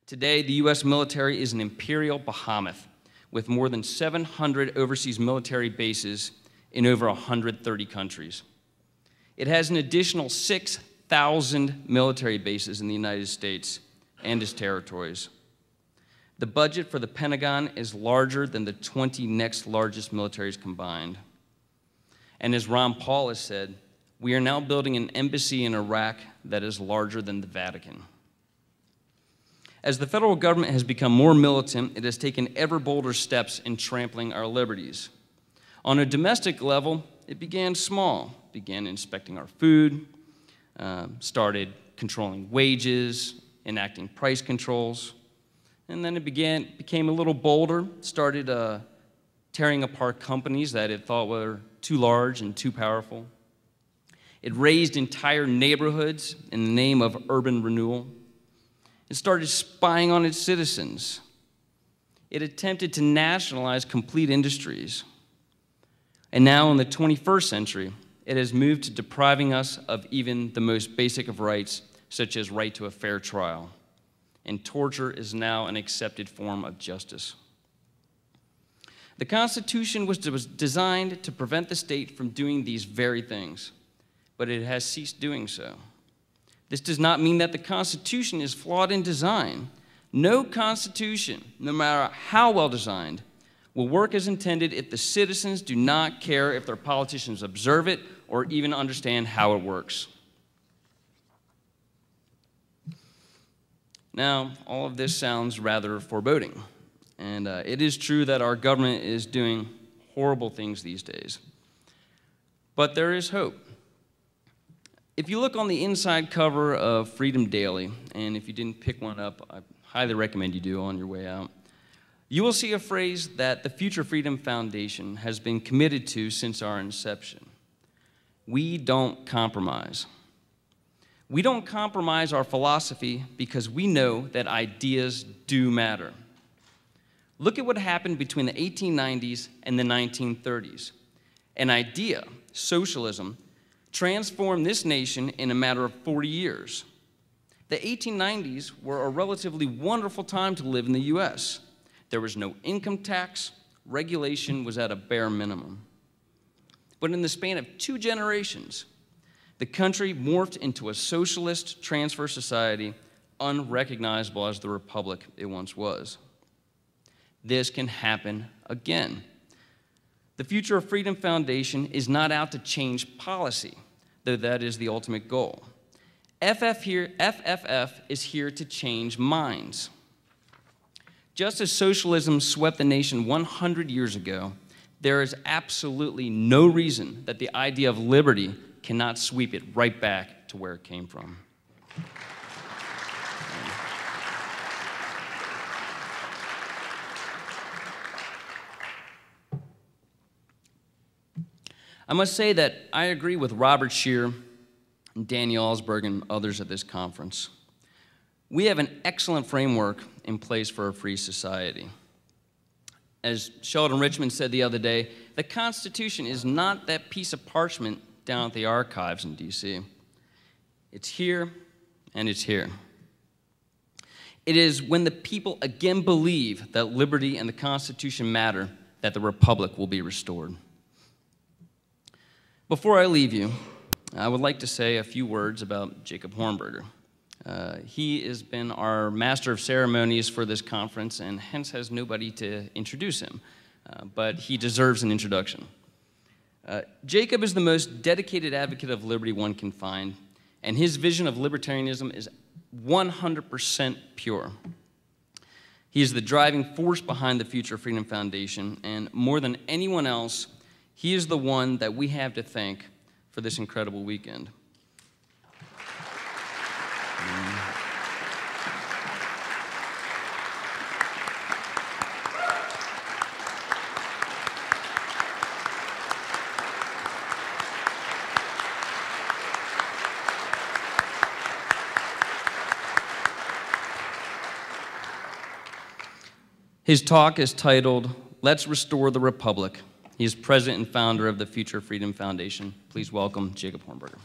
Today, the U.S. military is an imperial behemoth with more than 700 overseas military bases in over 130 countries. It has an additional 6,000 military bases in the United States and its territories. The budget for the Pentagon is larger than the 20 next largest militaries combined. And as Ron Paul has said, we are now building an embassy in Iraq that is larger than the Vatican. As the federal government has become more militant, it has taken ever bolder steps in trampling our liberties. On a domestic level, it began small, began inspecting our food, started controlling wages, enacting price controls, and then it became a little bolder, started tearing apart companies that it thought were too large and too powerful. It razed entire neighborhoods in the name of urban renewal. It started spying on its citizens. It attempted to nationalize complete industries. And now in the 21st century, it has moved to depriving us of even the most basic of rights, such as right to a fair trial. And torture is now an accepted form of justice. The Constitution was designed to prevent the state from doing these very things, but it has ceased doing so. This does not mean that the Constitution is flawed in design. No Constitution, no matter how well designed, will work as intended if the citizens do not care if their politicians observe it or even understand how it works. Now, all of this sounds rather foreboding, and it is true that our government is doing horrible things these days. But there is hope. If you look on the inside cover of Freedom Daily, and if you didn't pick one up, I highly recommend you do on your way out, you will see a phrase that the Future Freedom Foundation has been committed to since our inception. We don't compromise. We don't compromise our philosophy because we know that ideas do matter. Look at what happened between the 1890s and the 1930s. An idea, socialism, transformed this nation in a matter of 40 years. The 1890s were a relatively wonderful time to live in the U.S. There was no income tax, regulation was at a bare minimum. But in the span of 2 generations, the country morphed into a socialist transfer society unrecognizable as the republic it once was. This can happen again. The Future of Freedom Foundation is not out to change policy, though that is the ultimate goal. FFF is here to change minds. Just as socialism swept the nation 100 years ago, there is absolutely no reason that the idea of liberty cannot sweep it right back to where it came from. I must say that I agree with Robert Scheer, and Danny Alsberg, and others at this conference. We have an excellent framework in place for a free society. As Sheldon Richman said the other day, the Constitution is not that piece of parchment down at the archives in D.C. It's here, and it's here. It is when the people again believe that liberty and the Constitution matter that the Republic will be restored. Before I leave you, I would like to say a few words about Jacob Hornberger. He has been our master of ceremonies for this conference and hence has nobody to introduce him, but he deserves an introduction. Jacob is the most dedicated advocate of liberty one can find, and his vision of libertarianism is 100% pure. He is the driving force behind the Future Freedom Foundation, and more than anyone else, he is the one that we have to thank for this incredible weekend. His talk is titled, "Let's Restore the Republic." He is president and founder of the Future Freedom Foundation. Please welcome Jacob Hornberger.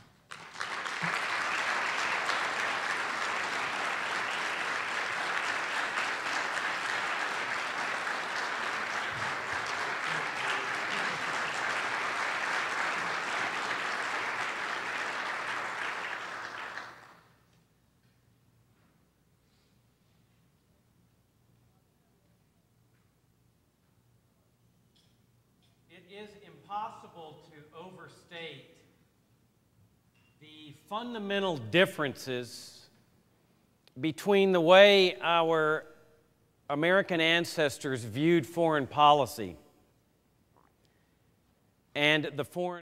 is impossible to overstate the fundamental differences between the way our American ancestors viewed foreign policy and the foreign